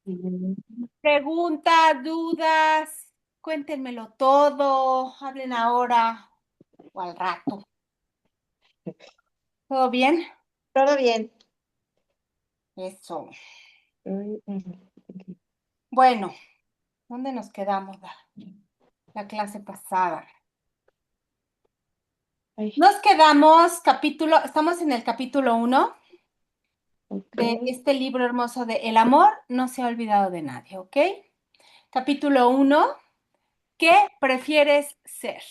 Mm, Preguntas, dudas, cuéntenmelo todo, hablen ahora o al rato. ¿Todo bien? Todo bien. Eso. Ujú. Bueno, ¿dónde nos quedamos la clase pasada? Ay, Nos quedamos estamos en el capítulo 1 ok, de este libro hermoso de El amor no se ha olvidado de nadie, ¿ok? Capítulo 1, ¿qué prefieres ser?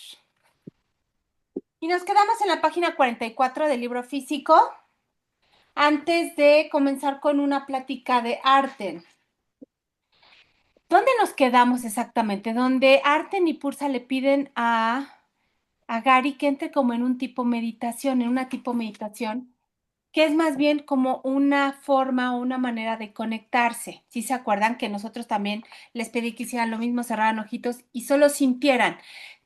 Y nos quedamos en la página 44 del libro físico antes de comenzar con una plática de arte. ¿Dónde nos quedamos exactamente? Donde Arten y Pursa le piden a Gary que entre como en un tipo meditación, en una tipo meditación, que es más bien como una forma o una manera de conectarse. Si se acuerdan que nosotros también les pedí que hicieran lo mismo, cerraran ojitos y solo sintieran.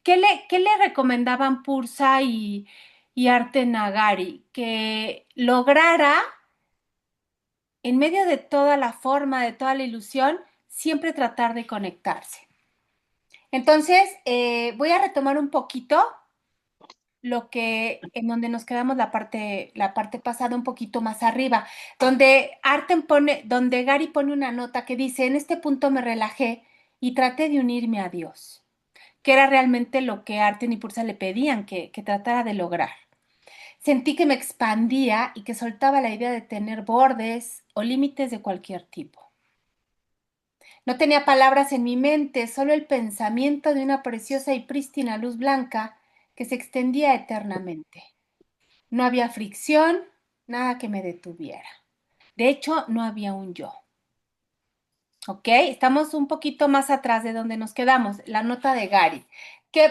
¿Qué le recomendaban Pursa y Arten a Gary? Que lograra en medio de toda la forma, de toda la ilusión, siempre tratar de conectarse. Entonces, voy a retomar un poquito lo que, en donde nos quedamos la parte pasada un poquito más arriba, donde Gary pone una nota que dice, en este punto me relajé y traté de unirme a Dios, que era realmente lo que Arten y Pursa le pedían que tratara de lograr. Sentí que me expandía y que soltaba la idea de tener bordes o límites de cualquier tipo. No tenía palabras en mi mente, solo el pensamiento de una preciosa y prístina luz blanca que se extendía eternamente. No había fricción, nada que me detuviera. De hecho, no había un yo. ¿Ok? Estamos un poquito más atrás de donde nos quedamos, la nota de Gary.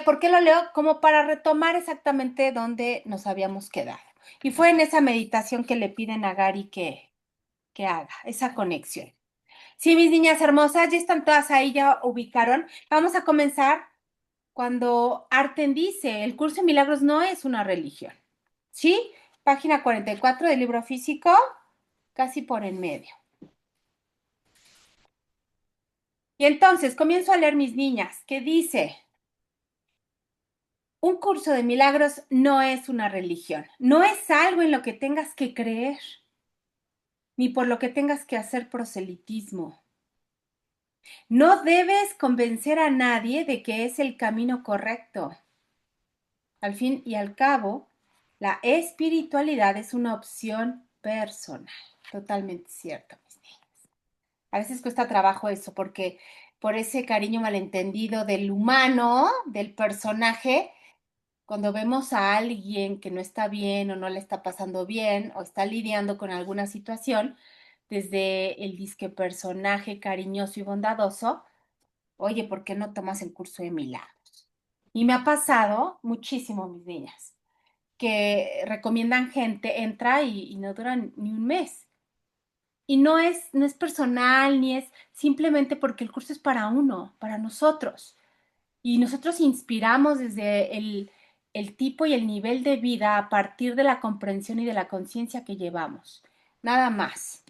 ¿Por qué lo leo? Como para retomar exactamente donde nos habíamos quedado. Y fue en esa meditación que le piden a Gary que haga, esa conexión. Sí, mis niñas hermosas, ya están todas ahí, ya ubicaron. Vamos a comenzar cuando Arten dice, el curso de milagros no es una religión. ¿Sí? Página 44 del libro físico, casi por en medio. Y entonces comienzo a leer mis niñas, que dice, un curso de milagros no es una religión, no es algo en lo que tengas que creer, ni por lo que tengas que hacer proselitismo. No debes convencer a nadie de que es el camino correcto. Al fin y al cabo, la espiritualidad es una opción personal. Totalmente cierto, mis niños. A veces cuesta trabajo eso porque por ese cariño malentendido del humano, del personaje, cuando vemos a alguien que no está bien o no le está pasando bien o está lidiando con alguna situación, desde el disque personaje cariñoso y bondadoso, oye, ¿por qué no tomas el curso de milagros? Y me ha pasado muchísimo, mis niñas, que recomiendan gente, entra y no duran ni un mes. Y no es personal, ni es simplemente porque el curso es para uno, para nosotros. Y nosotros inspiramos desde el tipo y el nivel de vida a partir de la comprensión y de la conciencia que llevamos. Nada más.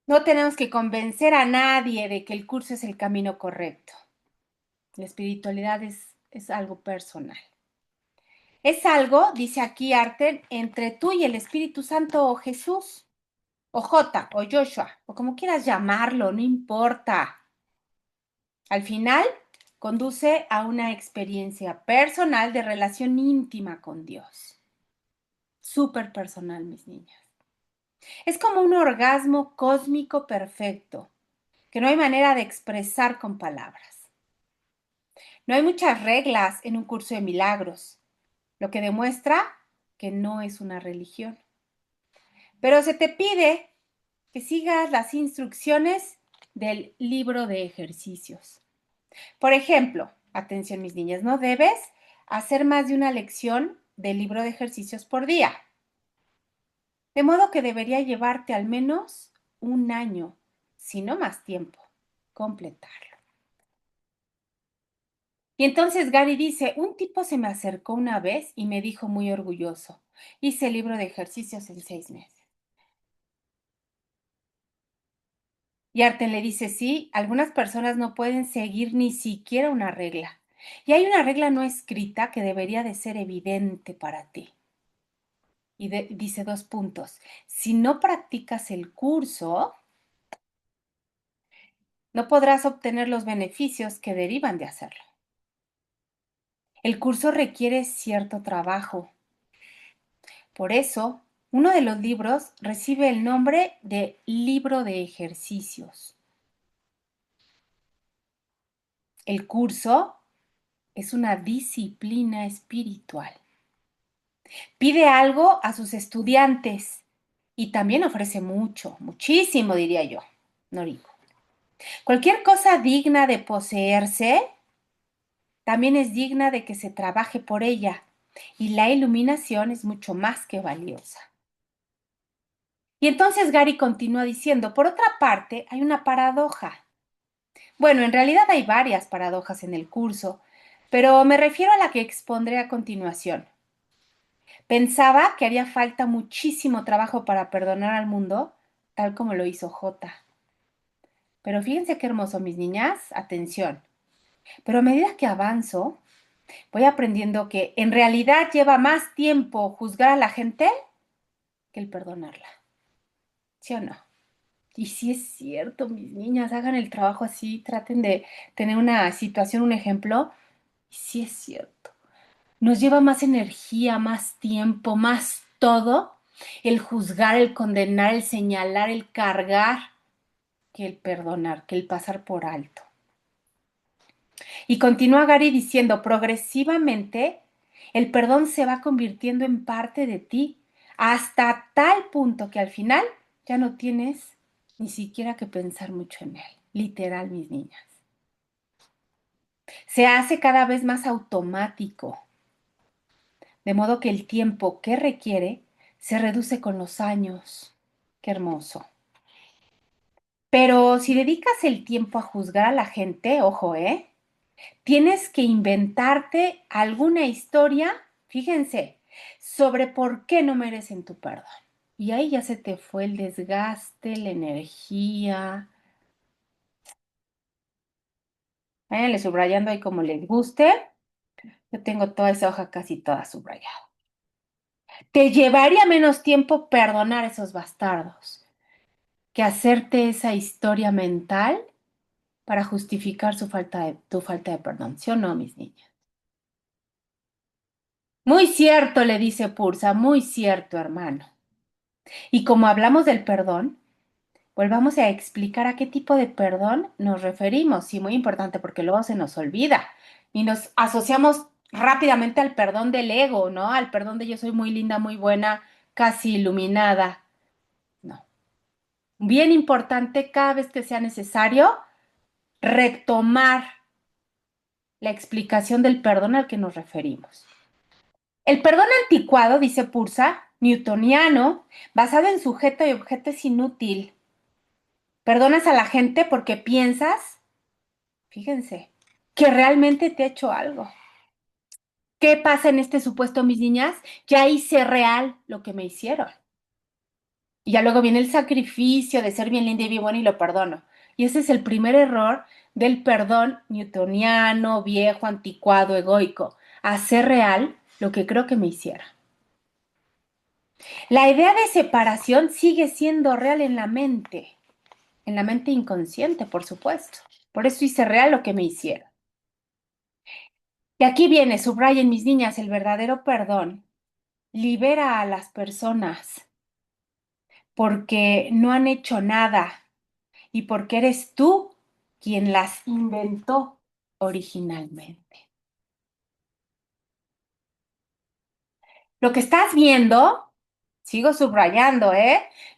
No tenemos que convencer a nadie de que el curso es el camino correcto. La espiritualidad es algo personal. Es algo, dice aquí Arten, entre tú y el Espíritu Santo o Jesús, o J, o Joshua, o como quieras llamarlo, no importa. Al final, conduce a una experiencia personal de relación íntima con Dios. Súper personal, mis niñas. Es como un orgasmo cósmico perfecto, que no hay manera de expresar con palabras. No hay muchas reglas en un curso de milagros, lo que demuestra que no es una religión. Pero se te pide que sigas las instrucciones del libro de ejercicios. Por ejemplo, atención mis niñas, no debes hacer más de una lección del libro de ejercicios por día. De modo que debería llevarte al menos un año, si no más tiempo, completarlo. Y entonces Gary dice, un tipo se me acercó una vez y me dijo muy orgulloso, hice el libro de ejercicios en 6 meses. Y Arten le dice, sí, algunas personas no pueden seguir ni siquiera una regla. Y hay una regla no escrita que debería de ser evidente para ti. Y dice dos puntos. Si no practicas el curso, no podrás obtener los beneficios que derivan de hacerlo. El curso requiere cierto trabajo. Por eso, uno de los libros recibe el nombre de libro de ejercicios. El curso es una disciplina espiritual. Pide algo a sus estudiantes y también ofrece mucho, muchísimo, diría yo, Noriko. Cualquier cosa digna de poseerse también es digna de que se trabaje por ella, y la iluminación es mucho más que valiosa. Y entonces Gary continúa diciendo, por otra parte, hay una paradoja. Bueno, en realidad hay varias paradojas en el curso, pero me refiero a la que expondré a continuación. Pensaba que haría falta muchísimo trabajo para perdonar al mundo, tal como lo hizo J. Pero fíjense qué hermoso, mis niñas, atención. Pero a medida que avanzo, voy aprendiendo que en realidad lleva más tiempo juzgar a la gente que el perdonarla. ¿Sí o no? Y sí es cierto, mis niñas, hagan el trabajo así, traten de tener una situación, un ejemplo. Y sí es cierto. Nos lleva más energía, más tiempo, más todo el juzgar, el condenar, el señalar, el cargar, que el perdonar, que el pasar por alto. Y continúa Gary diciendo, progresivamente, el perdón se va convirtiendo en parte de ti, hasta tal punto que al final ya no tienes ni siquiera que pensar mucho en él. Literal, mis niñas. Se hace cada vez más automático, de modo que el tiempo que requiere se reduce con los años. Qué hermoso. Pero si dedicas el tiempo a juzgar a la gente, ojo, tienes que inventarte alguna historia, fíjense, sobre por qué no merecen tu perdón. Y ahí ya se te fue el desgaste, la energía. Váyanle subrayando ahí como les guste. Yo tengo toda esa hoja casi toda subrayada. Te llevaría menos tiempo perdonar a esos bastardos que hacerte esa historia mental para justificar tu falta de perdón. ¿Sí o no, mis niñas? Muy cierto, le dice Pursa, muy cierto, hermano. Y como hablamos del perdón, volvamos a explicar a qué tipo de perdón nos referimos. Sí, muy importante porque luego se nos olvida y nos asociamos rápidamente al perdón del ego, ¿no? Al perdón de yo soy muy linda, muy buena, casi iluminada. No. Bien importante cada vez que sea necesario retomar la explicación del perdón al que nos referimos. El perdón anticuado, dice Pursa, newtoniano, basado en sujeto y objeto es inútil. Perdonas a la gente porque piensas, fíjense, que realmente te ha hecho algo. ¿Qué pasa en este supuesto, mis niñas? Ya hice real lo que me hicieron. Y ya luego viene el sacrificio de ser bien linda y bien buena y lo perdono. Y ese es el primer error del perdón newtoniano, viejo, anticuado, egoico. Hacer real lo que creo que me hiciera. La idea de separación sigue siendo real en la mente inconsciente, por supuesto. Por eso hice real lo que me hicieron. Y aquí viene, subrayen mis niñas, el verdadero perdón libera a las personas porque no han hecho nada y porque eres tú quien las inventó originalmente. Lo que estás viendo, sigo subrayando,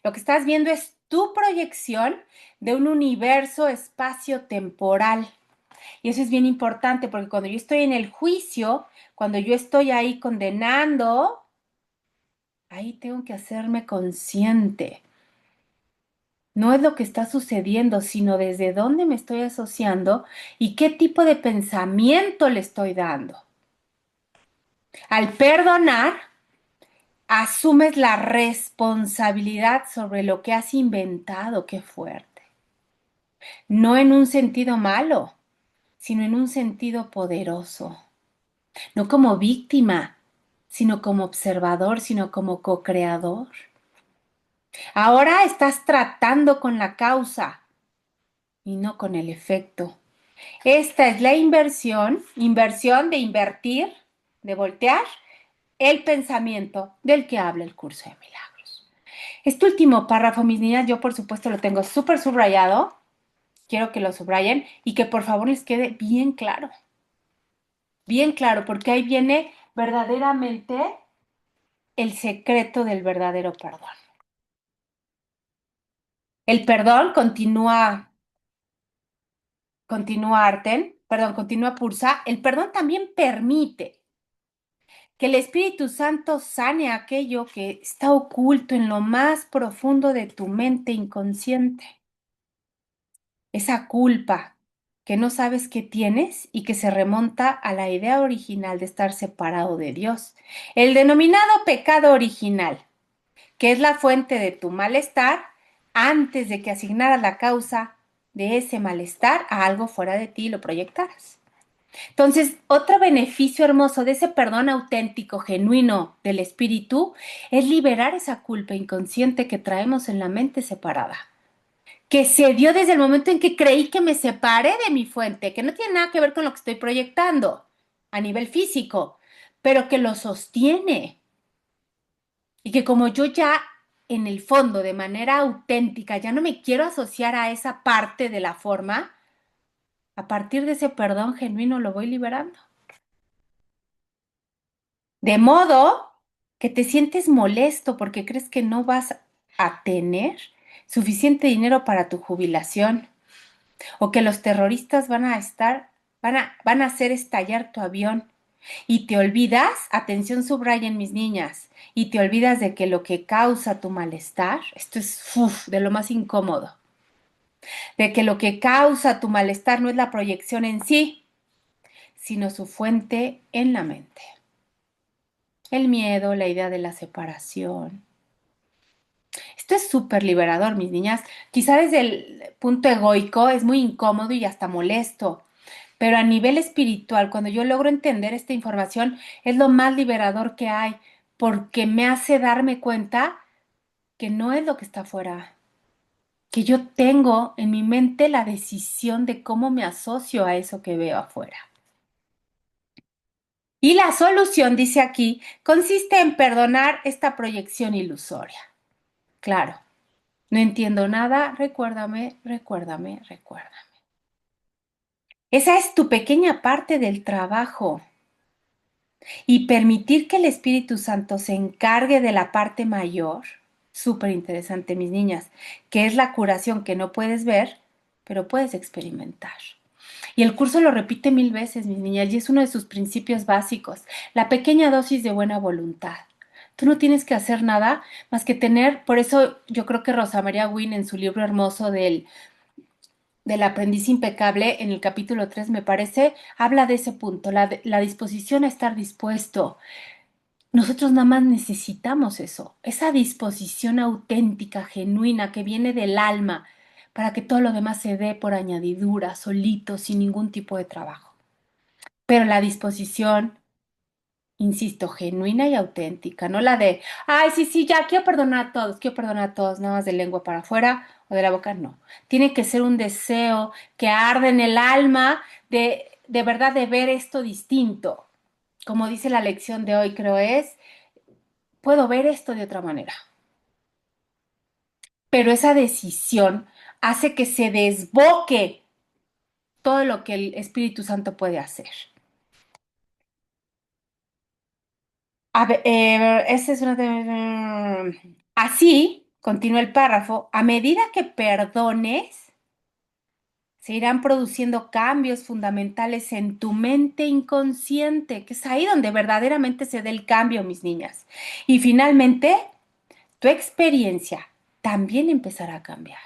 Lo que estás viendo es tu proyección de un universo espacio-temporal. Y eso es bien importante porque cuando yo estoy en el juicio, cuando yo estoy ahí condenando, ahí tengo que hacerme consciente. No es lo que está sucediendo, sino desde dónde me estoy asociando y qué tipo de pensamiento le estoy dando. Al perdonar, asumes la responsabilidad sobre lo que has inventado. Qué fuerte. no en un sentido malo, sino en un sentido poderoso, no como víctima, sino como observador, sino como co-creador. Ahora estás tratando con la causa y no con el efecto. Esta es la inversión de invertir, de voltear el pensamiento del que habla el curso de milagros. Este último párrafo, mis niñas, yo por supuesto lo tengo súper subrayado. Quiero que lo subrayen y que por favor les quede bien claro, porque ahí viene verdaderamente el secreto del verdadero perdón. El perdón continúa Pursa. El perdón también permite que el Espíritu Santo sane aquello que está oculto en lo más profundo de tu mente inconsciente. Esa culpa que no sabes que tienes y que se remonta a la idea original de estar separado de Dios. El denominado pecado original, que es la fuente de tu malestar antes de que asignaras la causa de ese malestar a algo fuera de ti y lo proyectaras. Entonces, otro beneficio hermoso de ese perdón auténtico, genuino del espíritu, es liberar esa culpa inconsciente que traemos en la mente separada, que se dio desde el momento en que creí que me separé de mi fuente, que no tiene nada que ver con lo que estoy proyectando a nivel físico, pero que lo sostiene y que como yo ya en el fondo, de manera auténtica, ya no me quiero asociar a esa parte de la forma, a partir de ese perdón genuino lo voy liberando. De modo que te sientes molesto porque crees que no vas a tener suficiente dinero para tu jubilación o que los terroristas van a hacer estallar tu avión y te olvidas, atención subrayen mis niñas, y te olvidas de que lo que causa tu malestar, esto es de lo más incómodo, de que lo que causa tu malestar no es la proyección en sí, sino su fuente en la mente. El miedo, la idea de la separación. Esto es súper liberador, mis niñas. Quizá desde el punto egoico es muy incómodo y hasta molesto, pero a nivel espiritual, cuando yo logro entender esta información, es lo más liberador que hay, porque me hace darme cuenta que no es lo que está afuera, que yo tengo en mi mente la decisión de cómo me asocio a eso que veo afuera. Y la solución, dice aquí, consiste en perdonar esta proyección ilusoria. Claro, no entiendo nada, recuérdame, recuérdame, recuérdame. Esa es tu pequeña parte del trabajo. Y permitir que el Espíritu Santo se encargue de la parte mayor, súper interesante, mis niñas, que es la curación que no puedes ver, pero puedes experimentar. Y el curso lo repite 1000 veces, mis niñas, y es uno de sus principios básicos, la pequeña dosis de buena voluntad. Tú no tienes que hacer nada más que tener, por eso yo creo que Rosa María Wynne en su libro hermoso del aprendiz impecable, en el capítulo 3 me parece, habla de ese punto, la disposición a estar dispuesto. Nosotros nada más necesitamos eso, esa disposición auténtica, genuina, que viene del alma, para que todo lo demás se dé por añadidura, solito, sin ningún tipo de trabajo. Pero la disposición, insisto, genuina y auténtica, no la de, ay, sí, sí, ya quiero perdonar a todos, nada más de lengua para afuera o de la boca, no. Tiene que ser un deseo que arde en el alma de verdad de ver esto distinto. Como dice la lección de hoy, creo es, puedo ver esto de otra manera. Pero esa decisión hace que se desboque todo lo que el Espíritu Santo puede hacer. A ver, esa es Así, continúa el párrafo, a medida que perdones, se irán produciendo cambios fundamentales en tu mente inconsciente, que es ahí donde verdaderamente se da el cambio, mis niñas. Y finalmente, tu experiencia también empezará a cambiar.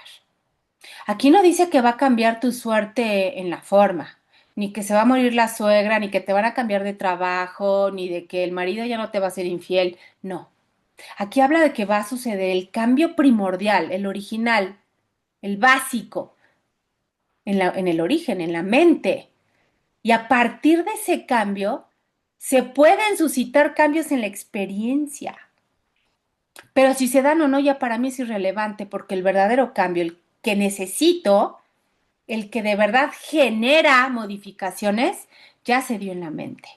Aquí no dice que va a cambiar tu suerte en la forma, ni que se va a morir la suegra, ni que te van a cambiar de trabajo, ni de que el marido ya no te va a ser infiel. No. Aquí habla de que va a suceder el cambio primordial, el original, el básico, en el origen, en la mente. Y a partir de ese cambio, se pueden suscitar cambios en la experiencia. Pero si se dan o no, ya para mí es irrelevante, porque el verdadero cambio, el que necesito, el que de verdad genera modificaciones, ya se dio en la mente.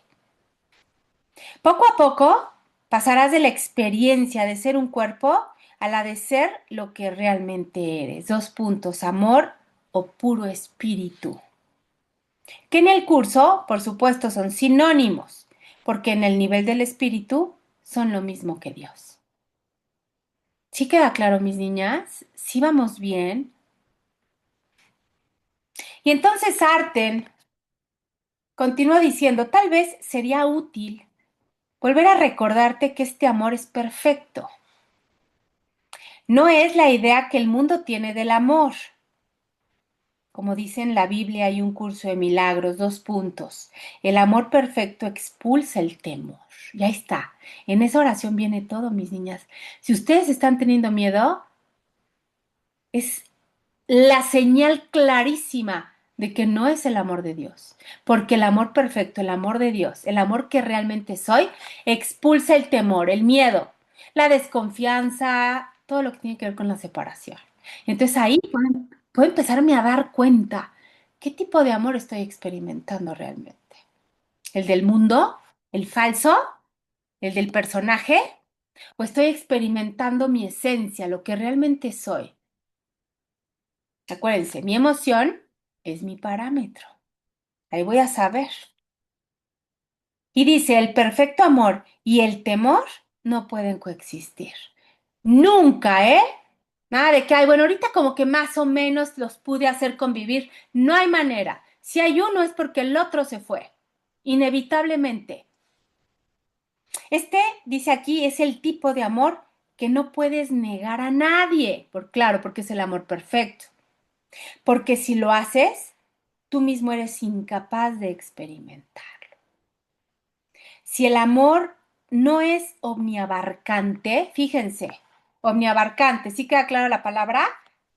Poco a poco pasarás de la experiencia de ser un cuerpo a la de ser lo que realmente eres. Dos puntos, amor o puro espíritu. Que en el curso, por supuesto, son sinónimos, porque en el nivel del espíritu son lo mismo que Dios. ¿Sí queda claro, mis niñas? ¿Sí vamos bien? Y entonces Arten continúa diciendo, tal vez sería útil volver a recordarte que este amor es perfecto. No es la idea que el mundo tiene del amor. Como dice en la Biblia, hay un curso de milagros, dos puntos. El amor perfecto expulsa el temor. Ya está. En esa oración viene todo, mis niñas. Si ustedes están teniendo miedo, es la señal clarísima de que no es el amor de Dios. Porque el amor perfecto, el amor de Dios, el amor que realmente soy, expulsa el temor, el miedo, la desconfianza, todo lo que tiene que ver con la separación. Entonces ahí puedo empezarme a dar cuenta qué tipo de amor estoy experimentando realmente. ¿El del mundo? ¿El falso? ¿El del personaje? ¿O estoy experimentando mi esencia, lo que realmente soy? Acuérdense, mi emoción es mi parámetro. Ahí voy a saber. Y dice, el perfecto amor y el temor no pueden coexistir. Nunca, ¿eh? Nada de que, ay, bueno, ahorita como que más o menos los pude hacer convivir. No hay manera. Si hay uno es porque el otro se fue. Inevitablemente. Este, dice aquí, es el tipo de amor que no puedes negar a nadie. Claro, porque es el amor perfecto. Porque si lo haces, tú mismo eres incapaz de experimentarlo. Si el amor no es omniabarcante, fíjense, omniabarcante, ¿sí queda clara la palabra?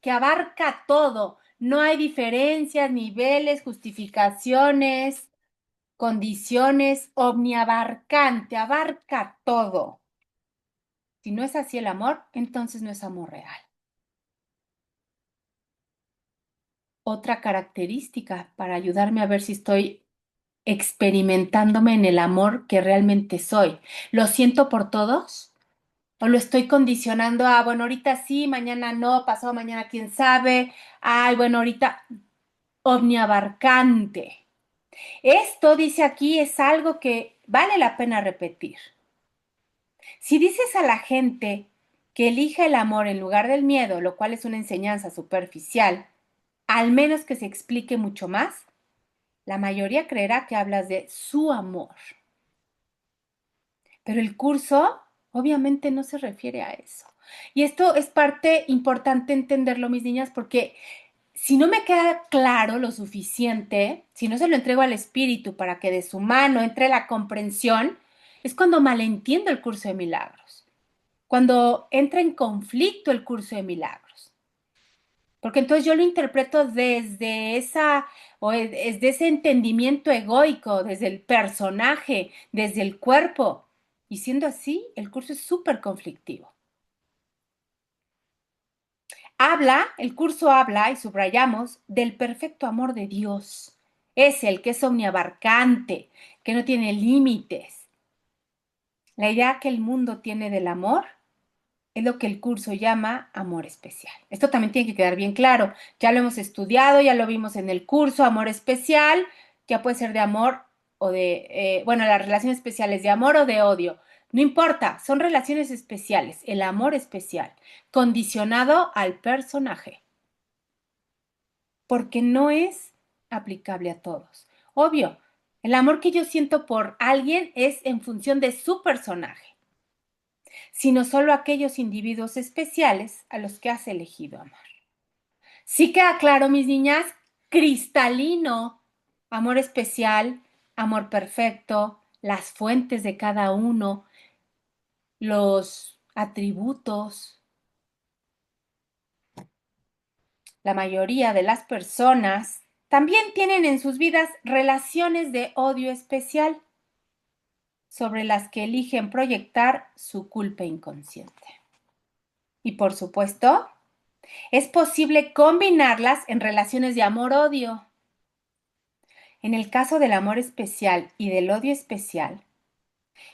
Que abarca todo. No hay diferencias, niveles, justificaciones, condiciones, omniabarcante, abarca todo. Si no es así el amor, entonces no es amor real. Otra característica para ayudarme a ver si estoy experimentándome en el amor que realmente soy. ¿Lo siento por todos? ¿O lo estoy condicionando a, bueno, ahorita sí, mañana no, pasado mañana quién sabe? Ay, bueno, ahorita omniabarcante. Esto, dice aquí, es algo que vale la pena repetir. Si dices a la gente que elija el amor en lugar del miedo, lo cual es una enseñanza superficial, al menos que se explique mucho más, la mayoría creerá que hablas de su amor. Pero el curso obviamente no se refiere a eso. Y esto es parte importante entenderlo, mis niñas, porque si no me queda claro lo suficiente, si no se lo entrego al espíritu para que de su mano entre la comprensión, es cuando malentiendo el curso de milagros, cuando entra en conflicto el curso de milagros. Porque entonces yo lo interpreto desde esa, o es de ese entendimiento egoico, desde el personaje, desde el cuerpo. Y siendo así, el curso es súper conflictivo. El curso habla, y subrayamos, del perfecto amor de Dios. Es el que es omniabarcante, que no tiene límites. La idea que el mundo tiene del amor es lo que el curso llama amor especial. Esto también tiene que quedar bien claro. Ya lo hemos estudiado, ya lo vimos en el curso, amor especial, ya puede ser de amor o de, bueno, las relaciones especiales de amor o de odio. No importa, son relaciones especiales, el amor especial, condicionado al personaje, porque no es aplicable a todos. Obvio, el amor que yo siento por alguien es en función de su personaje, sino solo aquellos individuos especiales a los que has elegido amar. ¿Sí queda claro, mis niñas? Cristalino, amor especial, amor perfecto, las fuentes de cada uno, los atributos, la mayoría de las personas también tienen en sus vidas relaciones de odio especial sobre las que eligen proyectar su culpa inconsciente. Y por supuesto, es posible combinarlas en relaciones de amor-odio. En el caso del amor especial y del odio especial,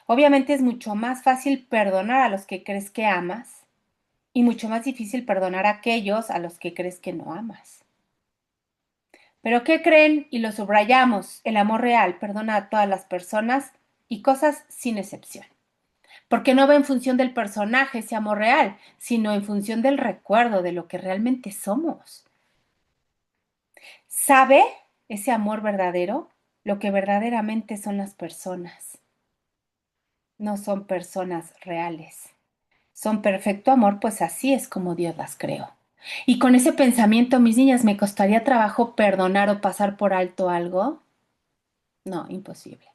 obviamente es mucho más fácil perdonar a los que crees que amas y mucho más difícil perdonar a aquellos a los que crees que no amas. Pero ¿qué creen? Y lo subrayamos, el amor real perdona a todas las personas y cosas sin excepción. Porque no va en función del personaje ese amor real, sino en función del recuerdo de lo que realmente somos. ¿Sabe ese amor verdadero lo que verdaderamente son las personas? No son personas reales. Son perfecto amor, pues así es como Dios las creó. Y con ese pensamiento, mis niñas, ¿me costaría trabajo perdonar o pasar por alto algo? No, imposible.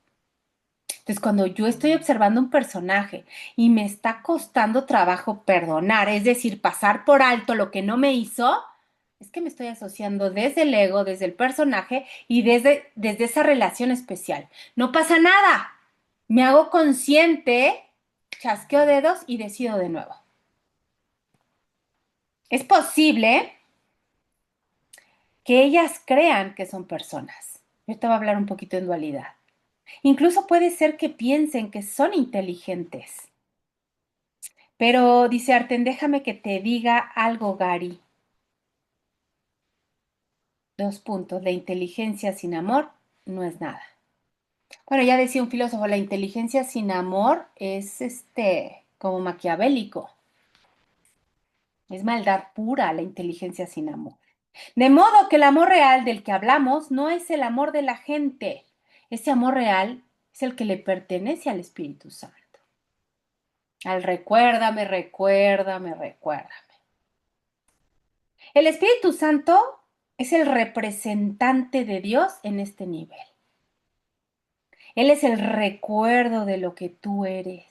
Entonces, cuando yo estoy observando un personaje y me está costando trabajo perdonar, es decir, pasar por alto lo que no me hizo, es que me estoy asociando desde el ego, desde el personaje y desde esa relación especial. No pasa nada. Me hago consciente, chasqueo dedos y decido de nuevo. Es posible que ellas crean que son personas. Yo te voy a hablar un poquito en dualidad. Incluso puede ser que piensen que son inteligentes. Pero dice Arten, déjame que te diga algo, Gary. Dos puntos. La inteligencia sin amor no es nada. Bueno, ya decía un filósofo, la inteligencia sin amor es como maquiavélico. Es maldad pura la inteligencia sin amor. De modo que el amor real del que hablamos no es el amor de la gente. Ese amor real es el que le pertenece al Espíritu Santo. Al recuérdame, recuérdame, recuérdame. El Espíritu Santo es el representante de Dios en este nivel. Él es el recuerdo de lo que tú eres.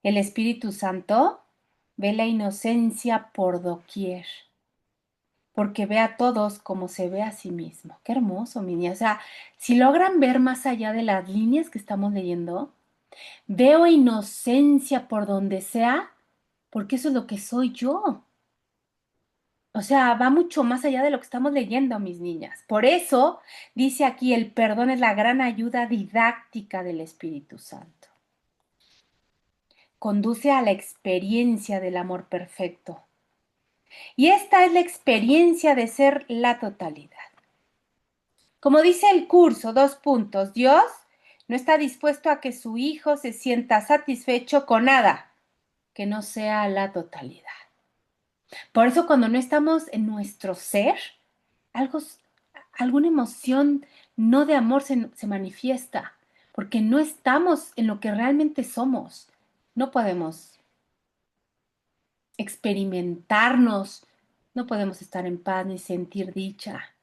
El Espíritu Santo ve la inocencia por doquier, porque ve a todos como se ve a sí mismo. Qué hermoso, mi niña. O sea, si logran ver más allá de las líneas que estamos leyendo, veo inocencia por donde sea, porque eso es lo que soy yo. O sea, va mucho más allá de lo que estamos leyendo, mis niñas. Por eso dice aquí, el perdón es la gran ayuda didáctica del Espíritu Santo. Conduce a la experiencia del amor perfecto. Y esta es la experiencia de ser la totalidad. Como dice el curso, dos puntos, Dios no está dispuesto a que su hijo se sienta satisfecho con nada que no sea la totalidad. Por eso cuando no estamos en nuestro ser, algo, alguna emoción no de amor se manifiesta, porque no estamos en lo que realmente somos. No podemos experimentarnos, no podemos estar en paz ni sentir dicha.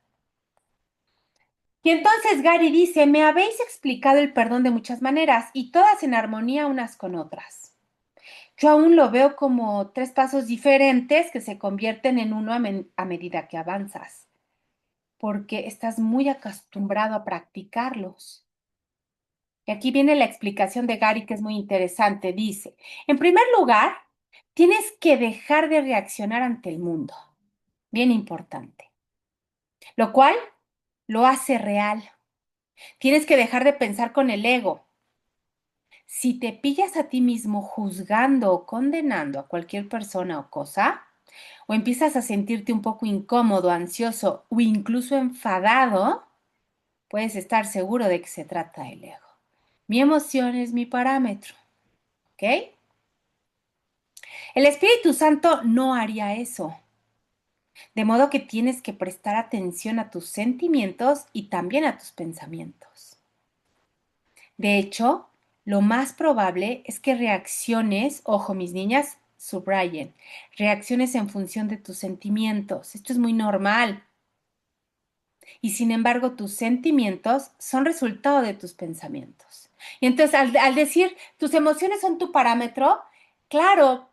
Y entonces Gary dice, me habéis explicado el perdón de muchas maneras y todas en armonía unas con otras. Yo aún lo veo como tres pasos diferentes que se convierten en uno a medida que avanzas, porque estás muy acostumbrado a practicarlos. Y aquí viene la explicación de Gary que es muy interesante. Dice, en primer lugar, tienes que dejar de reaccionar ante el mundo. Bien importante. Lo cual lo hace real. Tienes que dejar de pensar con el ego. Si te pillas a ti mismo juzgando o condenando a cualquier persona o cosa, o empiezas a sentirte un poco incómodo, ansioso o incluso enfadado, puedes estar seguro de que se trata del ego. Mi emoción es mi parámetro, ¿ok? El Espíritu Santo no haría eso. De modo que tienes que prestar atención a tus sentimientos y también a tus pensamientos. De hecho, lo más probable es que reacciones, ojo mis niñas, subrayen, reacciones en función de tus sentimientos. Esto es muy normal. Y sin embargo, tus sentimientos son resultado de tus pensamientos. Y entonces, al decir tus emociones son tu parámetro, claro,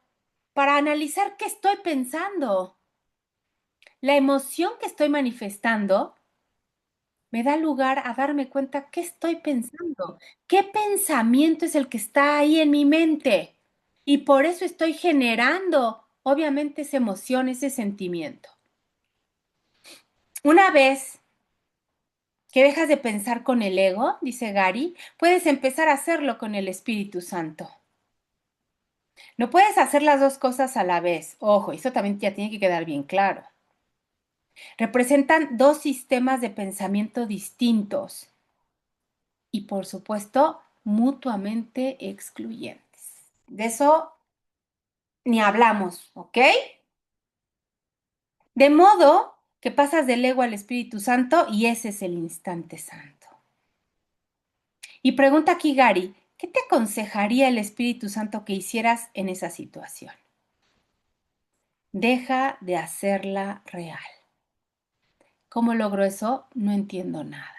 para analizar qué estoy pensando. La emoción que estoy manifestando me da lugar a darme cuenta qué estoy pensando, qué pensamiento es el que está ahí en mi mente. Y por eso estoy generando, obviamente, esa emoción, ese sentimiento. Una vez que dejas de pensar con el ego, dice Gary, puedes empezar a hacerlo con el Espíritu Santo. No puedes hacer las dos cosas a la vez. Ojo, eso también ya tiene que quedar bien claro. Representan dos sistemas de pensamiento distintos y, por supuesto, mutuamente excluyentes. De eso ni hablamos, ¿ok? De modo que pasas del ego al Espíritu Santo y ese es el instante santo. Y pregunta aquí Gary, ¿qué te aconsejaría el Espíritu Santo que hicieras en esa situación? Deja de hacerla real. ¿Cómo logro eso? No entiendo nada.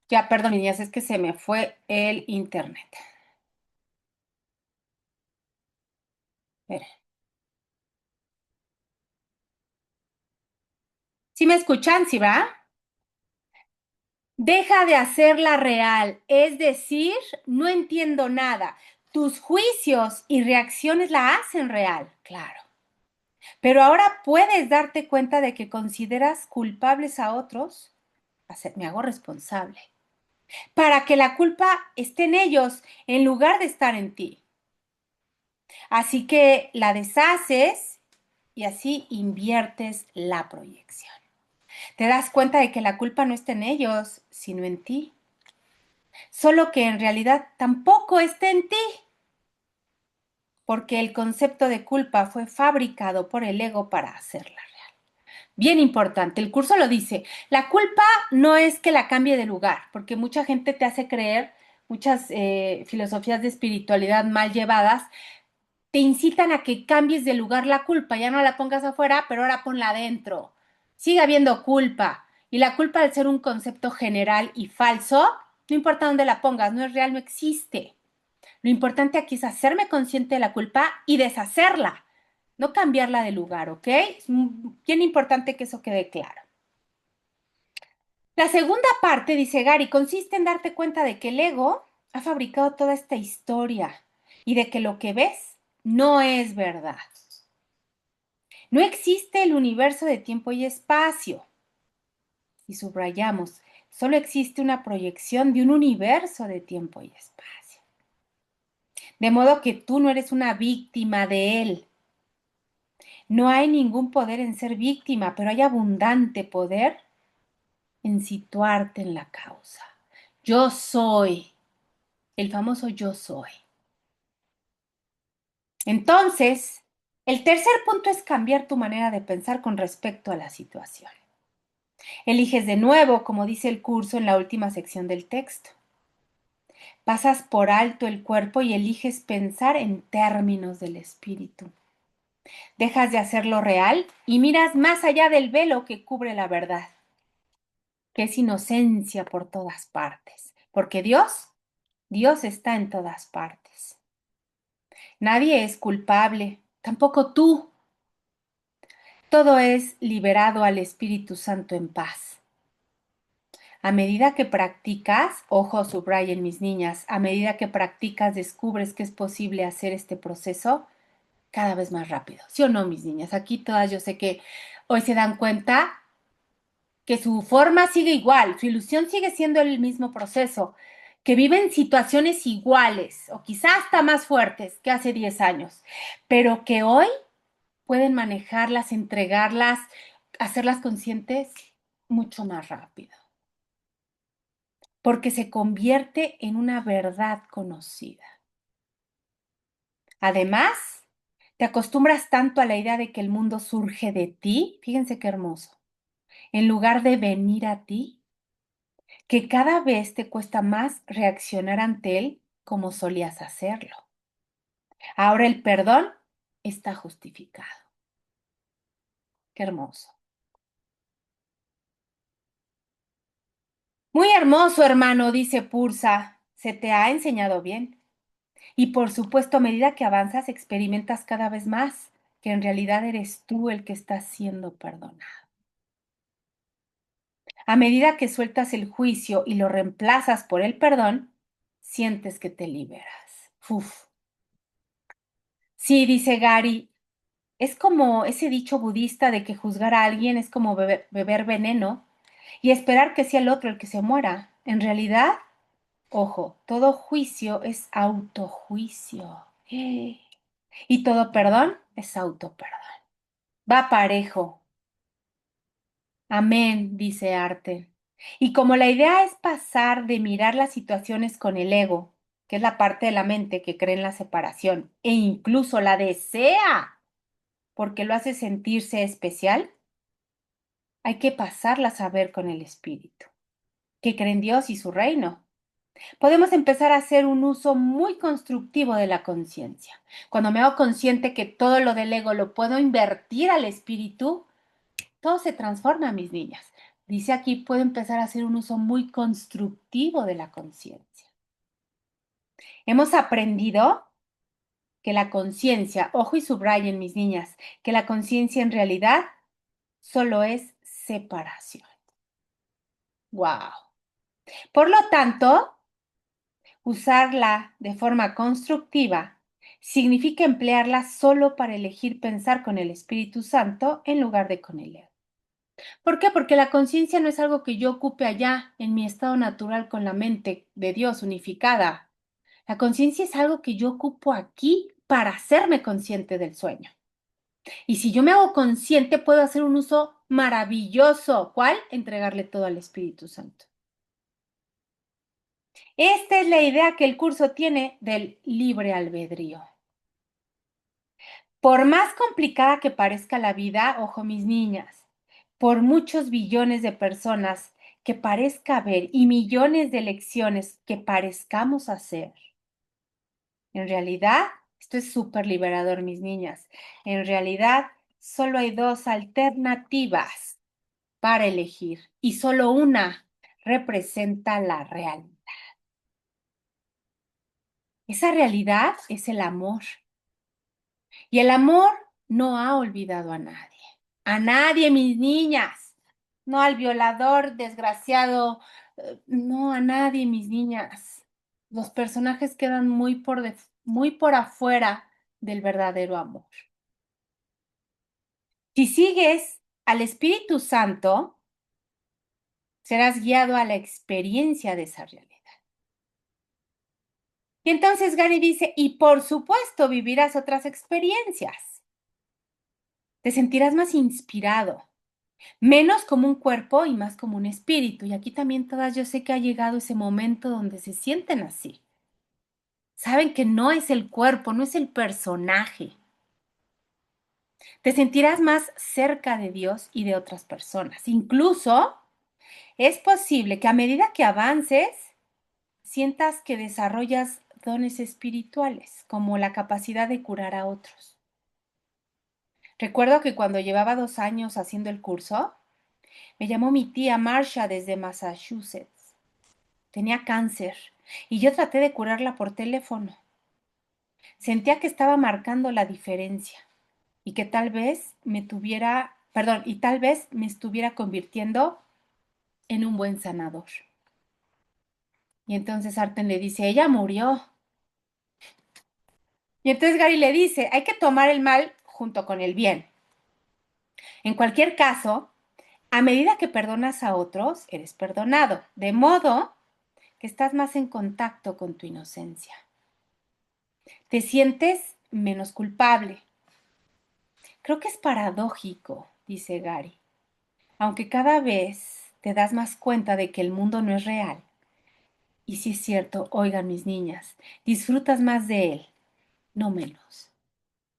Ya, perdón, niñas, es que se me fue el internet. Esperen. ¿Sí me escuchan? ¿Sí va? Deja de hacerla real, es decir, no entiendo nada. Tus juicios y reacciones la hacen real, claro. Pero ahora puedes darte cuenta de que consideras culpables a otros. Me hago responsable. Para que la culpa esté en ellos en lugar de estar en ti. Así que la deshaces y así inviertes la proyección. Te das cuenta de que la culpa no está en ellos, sino en ti. Solo que en realidad tampoco está en ti, porque el concepto de culpa fue fabricado por el ego para hacerla real. Bien importante, el curso lo dice, la culpa no es que la cambie de lugar, porque mucha gente te hace creer, muchas filosofías de espiritualidad mal llevadas, te incitan a que cambies de lugar la culpa, ya no la pongas afuera, pero ahora ponla adentro. Sigue habiendo culpa. Y la culpa, al ser un concepto general y falso, no importa dónde la pongas, no es real, no existe. Lo importante aquí es hacerme consciente de la culpa y deshacerla, no cambiarla de lugar, ¿ok? Es bien importante que eso quede claro. La segunda parte, dice Gary, consiste en darte cuenta de que el ego ha fabricado toda esta historia y de que lo que ves no es verdad. No existe el universo de tiempo y espacio. Y subrayamos, solo existe una proyección de un universo de tiempo y espacio. De modo que tú no eres una víctima de él. No hay ningún poder en ser víctima, pero hay abundante poder en situarte en la causa. Yo soy, el famoso yo soy. Entonces, el tercer punto es cambiar tu manera de pensar con respecto a la situación. Eliges de nuevo, como dice el curso en la última sección del texto. Pasas por alto el cuerpo y eliges pensar en términos del espíritu. Dejas de hacerlo real y miras más allá del velo que cubre la verdad, que es inocencia por todas partes, porque Dios está en todas partes. Nadie es culpable, tampoco tú. Todo es liberado al Espíritu Santo en paz. A medida que practicas, ojo, subrayen mis niñas, a medida que practicas descubres que es posible hacer este proceso cada vez más rápido. ¿Sí o no, mis niñas? Aquí todas yo sé que hoy se dan cuenta que su forma sigue igual, su ilusión sigue siendo el mismo proceso, que viven situaciones iguales o quizás hasta más fuertes que hace 10 años, pero que hoy pueden manejarlas, entregarlas, hacerlas conscientes mucho más rápido, porque se convierte en una verdad conocida. Además, te acostumbras tanto a la idea de que el mundo surge de ti, fíjense qué hermoso, en lugar de venir a ti, que cada vez te cuesta más reaccionar ante él como solías hacerlo. Ahora el perdón está justificado. Qué hermoso. Muy hermoso, hermano, dice Pursa. Se te ha enseñado bien. Y por supuesto, a medida que avanzas, experimentas cada vez más que en realidad eres tú el que está siendo perdonado. A medida que sueltas el juicio y lo reemplazas por el perdón, sientes que te liberas. Uf. Sí, dice Gary, es como ese dicho budista de que juzgar a alguien es como beber veneno y esperar que sea el otro el que se muera. En realidad, ojo, todo juicio es autojuicio. Y todo perdón es autoperdón. Va parejo. Amén, dice Arte. Y como la idea es pasar de mirar las situaciones con el ego, que es la parte de la mente que cree en la separación e incluso la desea porque lo hace sentirse especial, hay que pasarlas a ver con el espíritu, que cree en Dios y su reino. Podemos empezar a hacer un uso muy constructivo de la conciencia. Cuando me hago consciente que todo lo del ego lo puedo invertir al espíritu, todo se transforma, mis niñas. Dice aquí, puedo empezar a hacer un uso muy constructivo de la conciencia. Hemos aprendido que la conciencia, ojo y subrayen, mis niñas, que la conciencia en realidad solo es separación. ¡Wow! Por lo tanto, usarla de forma constructiva significa emplearla solo para elegir pensar con el Espíritu Santo en lugar de con el ego. ¿Por qué? Porque la conciencia no es algo que yo ocupe allá en mi estado natural con la mente de Dios unificada. La conciencia es algo que yo ocupo aquí para hacerme consciente del sueño. Y si yo me hago consciente, puedo hacer un uso maravilloso. ¿Cuál? Entregarle todo al Espíritu Santo. Esta es la idea que el curso tiene del libre albedrío. Por más complicada que parezca la vida, ojo mis niñas, por muchos billones de personas que parezca haber y millones de elecciones que parezcamos hacer, en realidad, esto es súper liberador, mis niñas, en realidad solo hay dos alternativas para elegir y solo una representa la realidad. Esa realidad es el amor. Y el amor no ha olvidado a nadie. A nadie, mis niñas. No al violador desgraciado. No, a nadie, mis niñas. Los personajes quedan muy por afuera del verdadero amor. Si sigues al Espíritu Santo, serás guiado a la experiencia de esa realidad. Y entonces Gary dice, y por supuesto vivirás otras experiencias. Te sentirás más inspirado, menos como un cuerpo y más como un espíritu. Y aquí también todas yo sé que ha llegado ese momento donde se sienten así. Saben que no es el cuerpo, no es el personaje. Te sentirás más cerca de Dios y de otras personas. Incluso es posible que a medida que avances, sientas que desarrollas dones espirituales, como la capacidad de curar a otros. Recuerdo que cuando llevaba 2 años haciendo el curso, me llamó mi tía Marsha desde Massachusetts. Tenía cáncer y yo traté de curarla por teléfono. Sentía que estaba marcando la diferencia y que tal vez me estuviera convirtiendo en un buen sanador. Y entonces Arten le dice, ella murió. Y entonces Gary le dice, hay que tomar el mal junto con el bien. En cualquier caso, a medida que perdonas a otros, eres perdonado, de modo que estás más en contacto con tu inocencia. Te sientes menos culpable. Creo que es paradójico, dice Gary, aunque cada vez te das más cuenta de que el mundo no es real. Y si es cierto, oigan mis niñas, disfrutas más de él, no menos.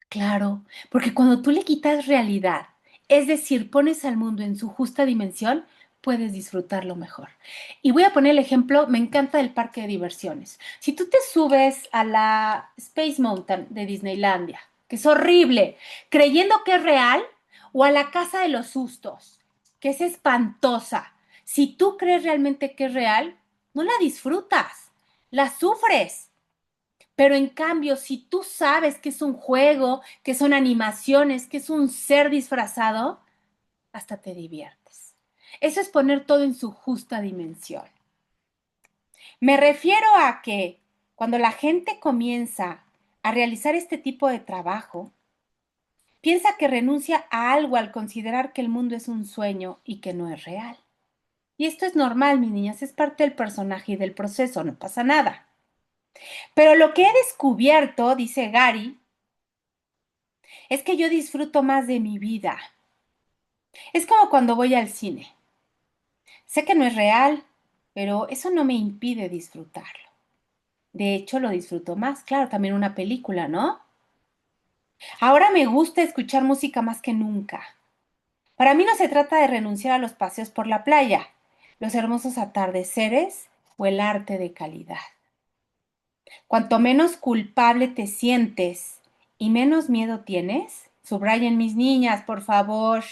Claro, porque cuando tú le quitas realidad, es decir, pones al mundo en su justa dimensión, puedes disfrutarlo mejor. Y voy a poner el ejemplo, me encanta el parque de diversiones. Si tú te subes a la Space Mountain de Disneylandia, que es horrible, creyendo que es real, o a la Casa de los Sustos, que es espantosa, si tú crees realmente que es real, no la disfrutas, la sufres. Pero en cambio, si tú sabes que es un juego, que son animaciones, que es un ser disfrazado, hasta te diviertes. Eso es poner todo en su justa dimensión. Me refiero a que cuando la gente comienza a realizar este tipo de trabajo, piensa que renuncia a algo al considerar que el mundo es un sueño y que no es real. Y esto es normal, mis niñas, es parte del personaje y del proceso, no pasa nada. Pero lo que he descubierto, dice Gary, es que yo disfruto más de mi vida. Es como cuando voy al cine. Sé que no es real, pero eso no me impide disfrutarlo. De hecho, lo disfruto más. Claro, también una película, ¿no? Ahora me gusta escuchar música más que nunca. Para mí no se trata de renunciar a los paseos por la playa, los hermosos atardeceres o el arte de calidad. Cuanto menos culpable te sientes y menos miedo tienes, subrayen mis niñas, por favor.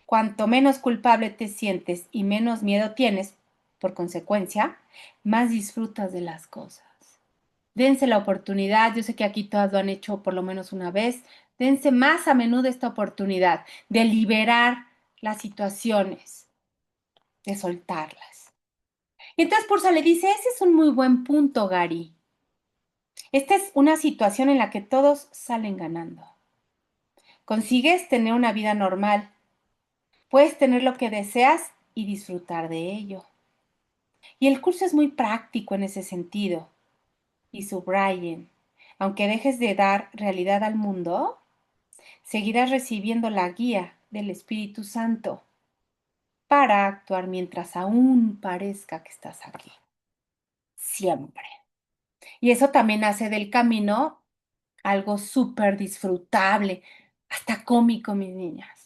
Cuanto menos culpable te sientes y menos miedo tienes, por consecuencia, más disfrutas de las cosas. Dense la oportunidad, yo sé que aquí todas lo han hecho por lo menos una vez, dense más a menudo esta oportunidad de liberar las situaciones, de soltarlas. Y entonces Pursa le dice, ese es un muy buen punto, Gary. Esta es una situación en la que todos salen ganando. Consigues tener una vida normal, puedes tener lo que deseas y disfrutar de ello. Y el curso es muy práctico en ese sentido. Y subrayen, aunque dejes de dar realidad al mundo, seguirás recibiendo la guía del Espíritu Santo para actuar mientras aún parezca que estás aquí. Siempre. Y eso también hace del camino algo súper disfrutable, hasta cómico, mis niñas.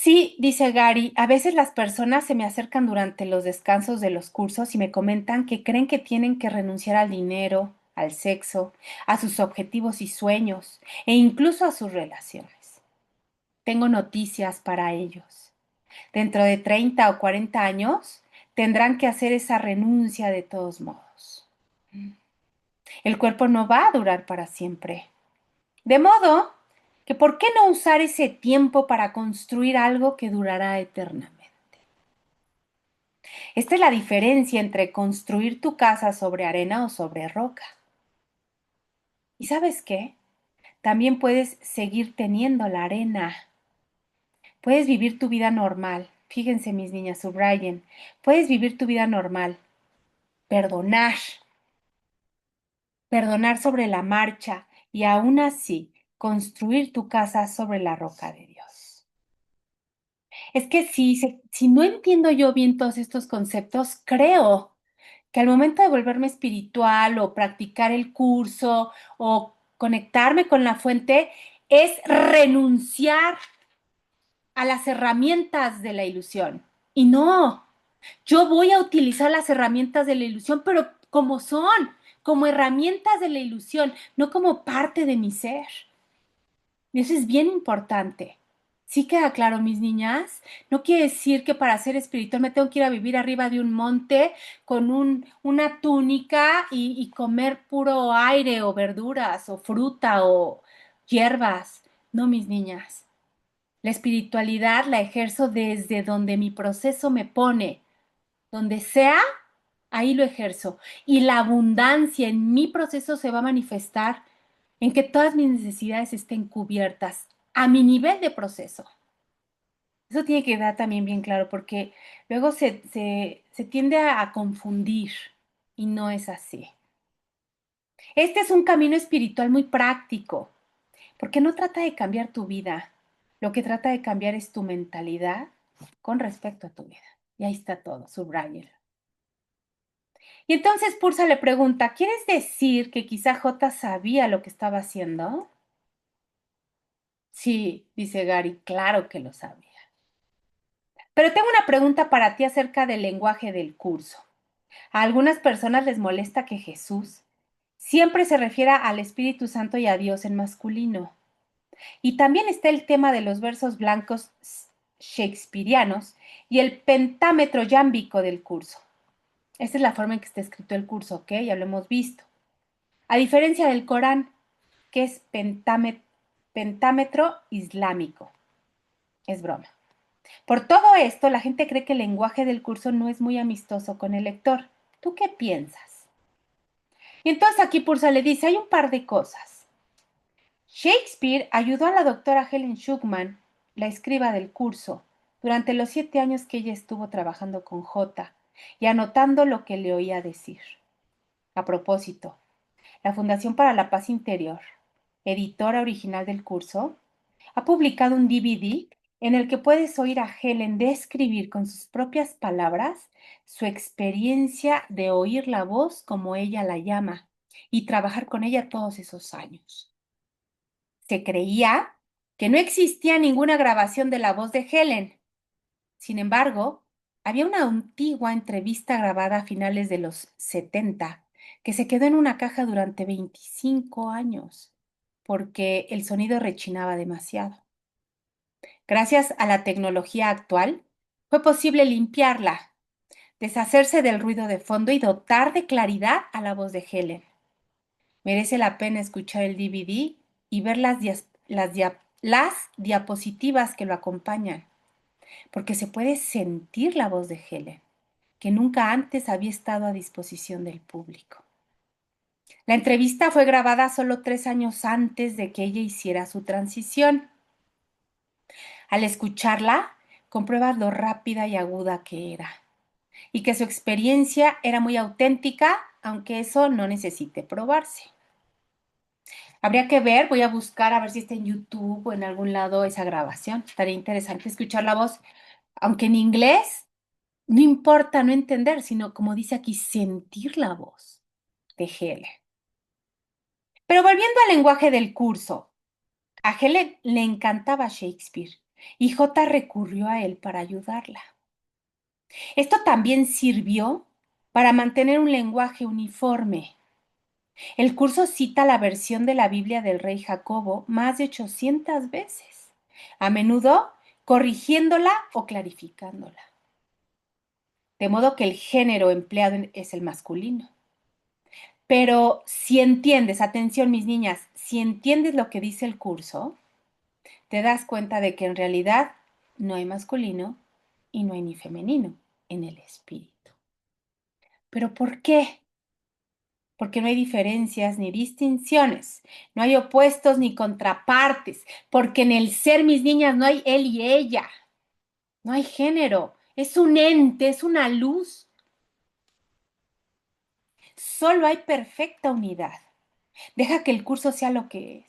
Sí, dice Gary, a veces las personas se me acercan durante los descansos de los cursos y me comentan que creen que tienen que renunciar al dinero, al sexo, a sus objetivos y sueños, e incluso a sus relaciones. Tengo noticias para ellos. Dentro de 30 o 40 años tendrán que hacer esa renuncia de todos modos. El cuerpo no va a durar para siempre. De modo que ¿por qué no usar ese tiempo para construir algo que durará eternamente? Esta es la diferencia entre construir tu casa sobre arena o sobre roca. ¿Y sabes qué? También puedes seguir teniendo la arena. Puedes vivir tu vida normal. Fíjense, mis niñas, subrayen. Puedes vivir tu vida normal. Perdonar. Perdonar sobre la marcha y aún así construir tu casa sobre la roca de Dios. Es que si no entiendo yo bien todos estos conceptos, creo que al momento de volverme espiritual o practicar el curso o conectarme con la fuente, es renunciar a las herramientas de la ilusión. Y no, yo voy a utilizar las herramientas de la ilusión, pero como son, como herramientas de la ilusión, no como parte de mi ser. Y eso es bien importante. ¿Sí queda claro, mis niñas? No quiere decir que para ser espiritual me tengo que ir a vivir arriba de un monte con una túnica y comer puro aire o verduras o fruta o hierbas. No, mis niñas. La espiritualidad la ejerzo desde donde mi proceso me pone. Donde sea, ahí lo ejerzo. Y la abundancia en mi proceso se va a manifestar en que todas mis necesidades estén cubiertas a mi nivel de proceso. Eso tiene que quedar también bien claro porque luego se tiende a confundir y no es así. Este es un camino espiritual muy práctico porque no trata de cambiar tu vida. Lo que trata de cambiar es tu mentalidad con respecto a tu vida. Y ahí está todo, subrayelo. Y entonces Pursa le pregunta, ¿quieres decir que quizá J sabía lo que estaba haciendo? Sí, dice Gary, claro que lo sabía. Pero tengo una pregunta para ti acerca del lenguaje del curso. A algunas personas les molesta que Jesús siempre se refiera al Espíritu Santo y a Dios en masculino. Y también está el tema de los versos blancos shakespearianos y el pentámetro yámbico del curso. Esta es la forma en que está escrito el curso, ¿ok? Ya lo hemos visto. A diferencia del Corán, que es pentámetro islámico. Es broma. Por todo esto, la gente cree que el lenguaje del curso no es muy amistoso con el lector. ¿Tú qué piensas? Y entonces aquí Pursa le dice, hay un par de cosas. Shakespeare ayudó a la doctora Helen Schuckman, la escriba del curso, durante los 7 años que ella estuvo trabajando con J y anotando lo que le oía decir. A propósito, la Fundación para la Paz Interior, editora original del curso, ha publicado un DVD en el que puedes oír a Helen describir con sus propias palabras su experiencia de oír la voz como ella la llama y trabajar con ella todos esos años. Se creía que no existía ninguna grabación de la voz de Helen. Sin embargo, había una antigua entrevista grabada a finales de los 70 que se quedó en una caja durante 25 años porque el sonido rechinaba demasiado. Gracias a la tecnología actual, fue posible limpiarla, deshacerse del ruido de fondo y dotar de claridad a la voz de Helen. Merece la pena escuchar el DVD y ver las diapositivas que lo acompañan, porque se puede sentir la voz de Helen, que nunca antes había estado a disposición del público. La entrevista fue grabada solo 3 años antes de que ella hiciera su transición. Al escucharla, compruebas lo rápida y aguda que era, y que su experiencia era muy auténtica, aunque eso no necesite probarse. Habría que ver, voy a buscar a ver si está en YouTube o en algún lado esa grabación. Estaría interesante escuchar la voz, aunque en inglés no importa no entender, sino como dice aquí, sentir la voz de Helen. Pero volviendo al lenguaje del curso, a Helen le encantaba Shakespeare y J recurrió a él para ayudarla. Esto también sirvió para mantener un lenguaje uniforme. El curso cita la versión de la Biblia del rey Jacobo más de 800 veces, a menudo corrigiéndola o clarificándola. De modo que el género empleado es el masculino. Pero si entiendes, atención mis niñas, si entiendes lo que dice el curso, te das cuenta de que en realidad no hay masculino y no hay ni femenino en el espíritu. ¿Pero por qué? Porque no hay diferencias ni distinciones, no hay opuestos ni contrapartes, porque en el ser, mis niñas, no hay él y ella, no hay género, es un ente, es una luz, solo hay perfecta unidad. Deja que el curso sea lo que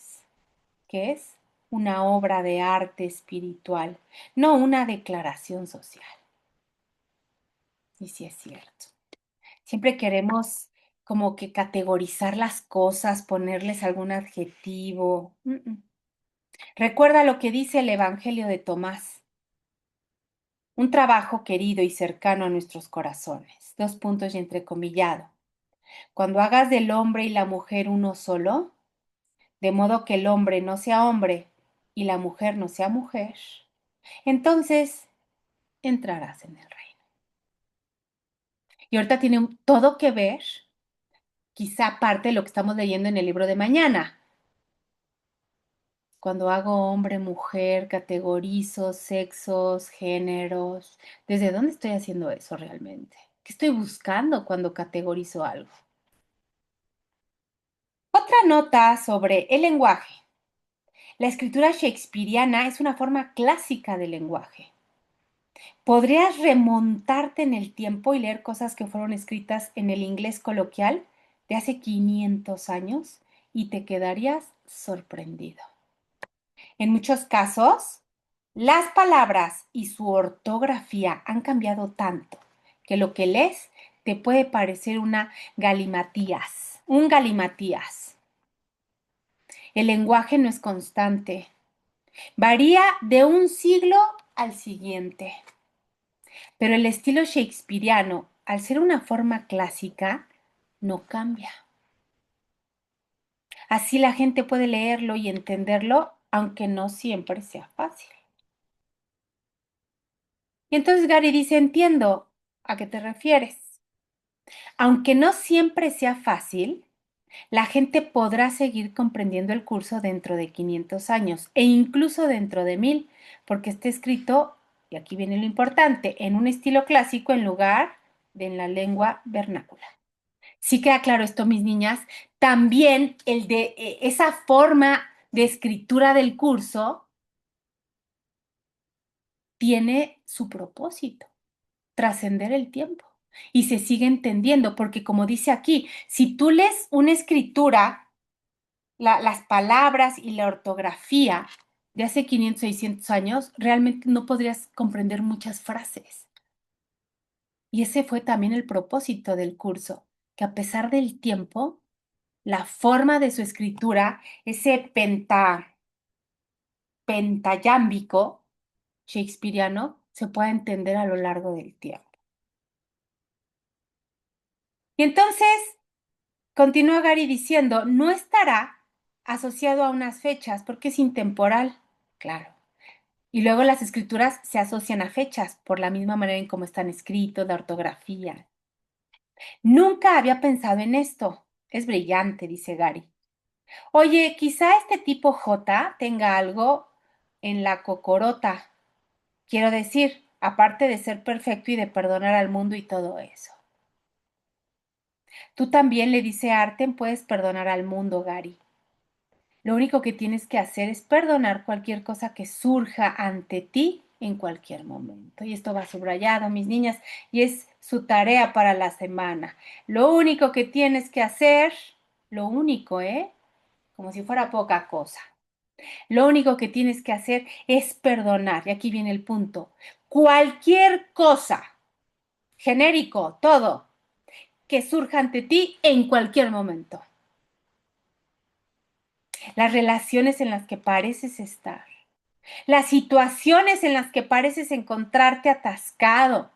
es una obra de arte espiritual, no una declaración social. Y sí es cierto. Siempre queremos como que categorizar las cosas, ponerles algún adjetivo. Recuerda lo que dice el Evangelio de Tomás, un trabajo querido y cercano a nuestros corazones. 2 puntos y entrecomillado. Cuando hagas del hombre y la mujer uno solo, de modo que el hombre no sea hombre y la mujer no sea mujer, entonces entrarás en el reino. Y ahorita tiene todo que ver, quizá parte de lo que estamos leyendo en el libro de mañana. Cuando hago hombre, mujer, categorizo sexos, géneros. ¿Desde dónde estoy haciendo eso realmente? ¿Qué estoy buscando cuando categorizo algo? Otra nota sobre el lenguaje. La escritura shakespeariana es una forma clásica del lenguaje. Podrías remontarte en el tiempo y leer cosas que fueron escritas en el inglés coloquial de hace 500 años y te quedarías sorprendido. En muchos casos, las palabras y su ortografía han cambiado tanto que lo que lees te puede parecer una galimatías, un galimatías. El lenguaje no es constante, varía de un siglo al siguiente. Pero el estilo shakespeariano, al ser una forma clásica, no cambia. Así la gente puede leerlo y entenderlo, aunque no siempre sea fácil. Y entonces Gary dice, entiendo a qué te refieres. Aunque no siempre sea fácil, la gente podrá seguir comprendiendo el curso dentro de 500 años e incluso dentro de 1000, porque está escrito, y aquí viene lo importante, en un estilo clásico en lugar de en la lengua vernácula. Sí queda claro esto, mis niñas. También el de esa forma de escritura del curso tiene su propósito, trascender el tiempo. Y se sigue entendiendo, porque como dice aquí, si tú lees una escritura, las palabras y la ortografía de hace 500, 600 años, realmente no podrías comprender muchas frases. Y ese fue también el propósito del curso, que a pesar del tiempo, la forma de su escritura, ese pentayámbico shakespeariano, se pueda entender a lo largo del tiempo. Y entonces, continúa Gary diciendo, no estará asociado a unas fechas porque es intemporal, claro. Y luego las escrituras se asocian a fechas por la misma manera en cómo están escritos, la ortografía. Nunca había pensado en esto. Es brillante, dice Gary. Oye, quizá este tipo J tenga algo en la cocorota. Quiero decir, aparte de ser perfecto y de perdonar al mundo y todo eso. Tú también, le dice Arten, puedes perdonar al mundo, Gary. Lo único que tienes que hacer es perdonar cualquier cosa que surja ante ti en cualquier momento. Y esto va subrayado, mis niñas, y es su tarea para la semana. Lo único que tienes que hacer, lo único, como si fuera poca cosa. Lo único que tienes que hacer es perdonar. Y aquí viene el punto. Cualquier cosa, genérico, todo, que surja ante ti en cualquier momento. Las relaciones en las que pareces estar, las situaciones en las que pareces encontrarte atascado,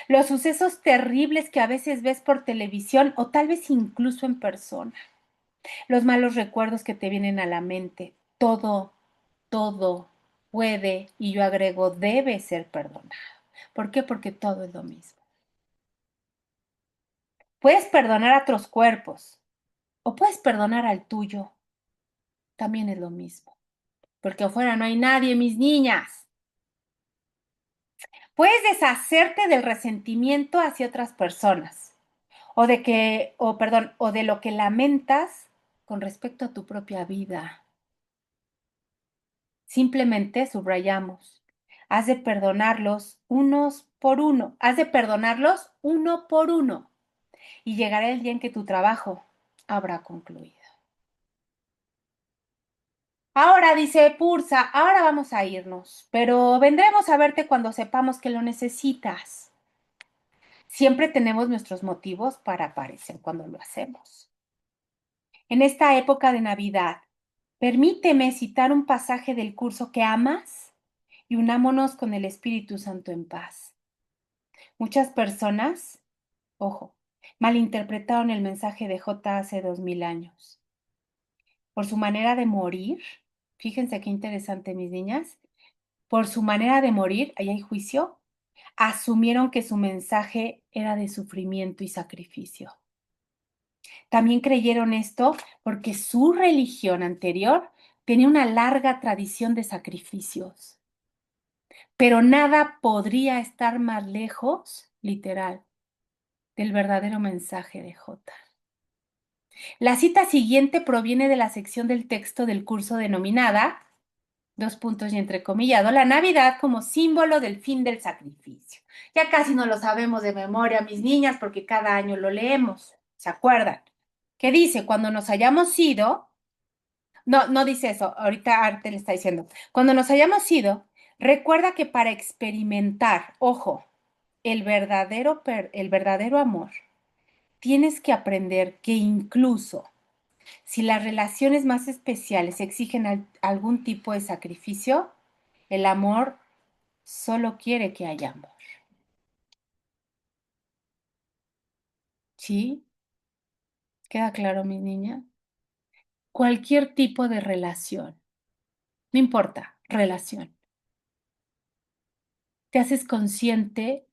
los sucesos terribles que a veces ves por televisión o tal vez incluso en persona, los malos recuerdos que te vienen a la mente, todo puede, y yo agrego, debe ser perdonado. ¿Por qué? Porque todo es lo mismo. Puedes perdonar a otros cuerpos o puedes perdonar al tuyo. También es lo mismo. Porque afuera no hay nadie, mis niñas. Puedes deshacerte del resentimiento hacia otras personas o de lo que lamentas con respecto a tu propia vida. Simplemente subrayamos. Has de perdonarlos unos por uno. Has de perdonarlos uno por uno. Y llegará el día en que tu trabajo habrá concluido. Ahora, dice Pursa, ahora vamos a irnos, pero vendremos a verte cuando sepamos que lo necesitas. Siempre tenemos nuestros motivos para aparecer cuando lo hacemos. En esta época de Navidad, permíteme citar un pasaje del curso que amas y unámonos con el Espíritu Santo en paz. Muchas personas, ojo, malinterpretaron el mensaje de J hace 2000 años. Por su manera de morir, fíjense qué interesante, mis niñas, por su manera de morir, ahí hay juicio, asumieron que su mensaje era de sufrimiento y sacrificio. También creyeron esto porque su religión anterior tenía una larga tradición de sacrificios. Pero nada podría estar más lejos, literal, del verdadero mensaje de J. La cita siguiente proviene de la sección del texto del curso denominada, dos puntos y entrecomillado, la Navidad como símbolo del fin del sacrificio. Ya casi no lo sabemos de memoria, mis niñas, porque cada año lo leemos. ¿Se acuerdan? ¿Qué dice? Cuando nos hayamos ido, no, no dice eso, ahorita Arte le está diciendo, cuando nos hayamos ido, recuerda que para experimentar, ojo, el verdadero amor, tienes que aprender que incluso si las relaciones más especiales exigen algún tipo de sacrificio, el amor solo quiere que haya amor. ¿Sí? ¿Queda claro, mi niña? Cualquier tipo de relación, no importa, relación. Te haces consciente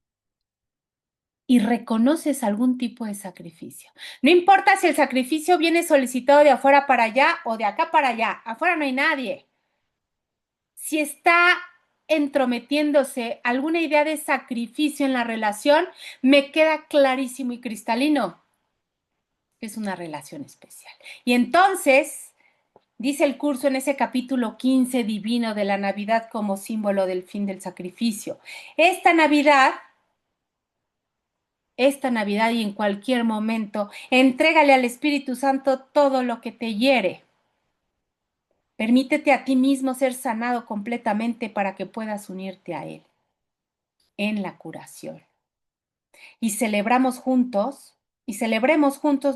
y reconoces algún tipo de sacrificio. No importa si el sacrificio viene solicitado de afuera para allá o de acá para allá, afuera no hay nadie. Si está entrometiéndose alguna idea de sacrificio en la relación, me queda clarísimo y cristalino que es una relación especial. Y entonces, dice el curso en ese capítulo 15 divino de la Navidad como símbolo del fin del sacrificio. Esta Navidad y en cualquier momento, entrégale al Espíritu Santo todo lo que te hiere. Permítete a ti mismo ser sanado completamente para que puedas unirte a Él en la curación. Y celebremos juntos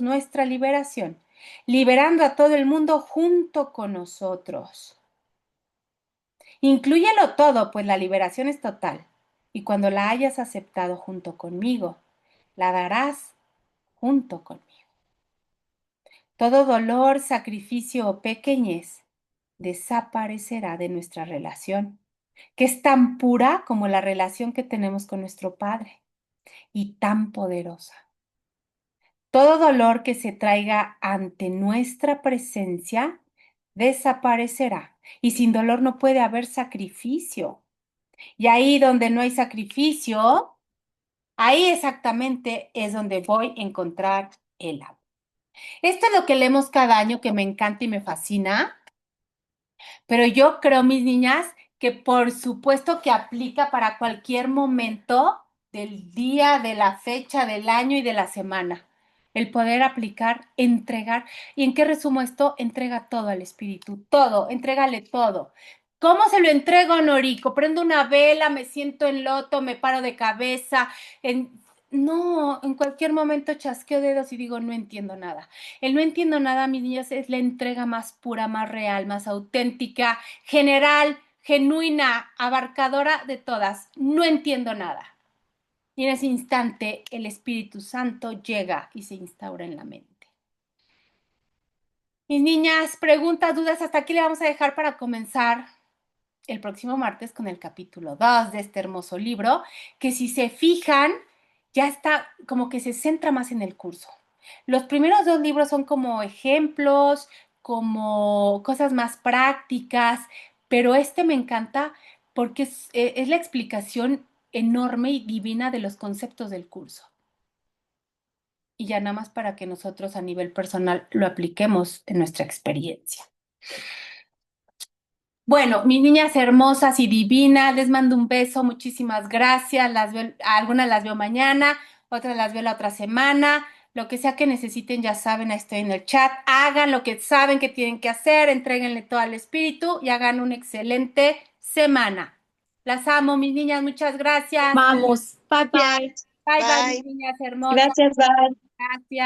nuestra liberación, liberando a todo el mundo junto con nosotros. Inclúyelo todo, pues la liberación es total. Y cuando la hayas aceptado junto conmigo, la darás junto conmigo. Todo dolor, sacrificio o pequeñez desaparecerá de nuestra relación, que es tan pura como la relación que tenemos con nuestro Padre y tan poderosa. Todo dolor que se traiga ante nuestra presencia desaparecerá y sin dolor no puede haber sacrificio. Y ahí donde no hay sacrificio, ahí exactamente es donde voy a encontrar el amor. Esto es lo que leemos cada año que me encanta y me fascina, pero yo creo, mis niñas, que por supuesto que aplica para cualquier momento del día, de la fecha, del año y de la semana. El poder aplicar, entregar. ¿Y en qué resumo esto? Entrega todo al espíritu, todo, entrégale todo. ¿Cómo se lo entrego, Norico? Prendo una vela, me siento en loto, me paro de cabeza. No, en cualquier momento chasqueo dedos y digo, no entiendo nada. El no entiendo nada, mis niñas, es la entrega más pura, más real, más auténtica, general, genuina, abarcadora de todas. No entiendo nada. Y en ese instante el Espíritu Santo llega y se instaura en la mente. Mis niñas, preguntas, dudas, hasta aquí le vamos a dejar para comenzar el próximo martes con el capítulo 2 de este hermoso libro, que si se fijan, ya está como que se centra más en el curso. Los primeros dos libros son como ejemplos, como cosas más prácticas, pero este me encanta porque es la explicación enorme y divina de los conceptos del curso. Y ya nada más para que nosotros a nivel personal lo apliquemos en nuestra experiencia. Bueno, mis niñas hermosas y divinas, les mando un beso, muchísimas gracias. Algunas las veo mañana, otras las veo la otra semana. Lo que sea que necesiten, ya saben, ahí estoy en el chat. Hagan lo que saben que tienen que hacer, entréguenle todo al espíritu y hagan una excelente semana. Las amo, mis niñas, muchas gracias. Vamos. Bye, bye. Bye, bye, mis Bye. niñas hermosas. Gracias, bye. Gracias.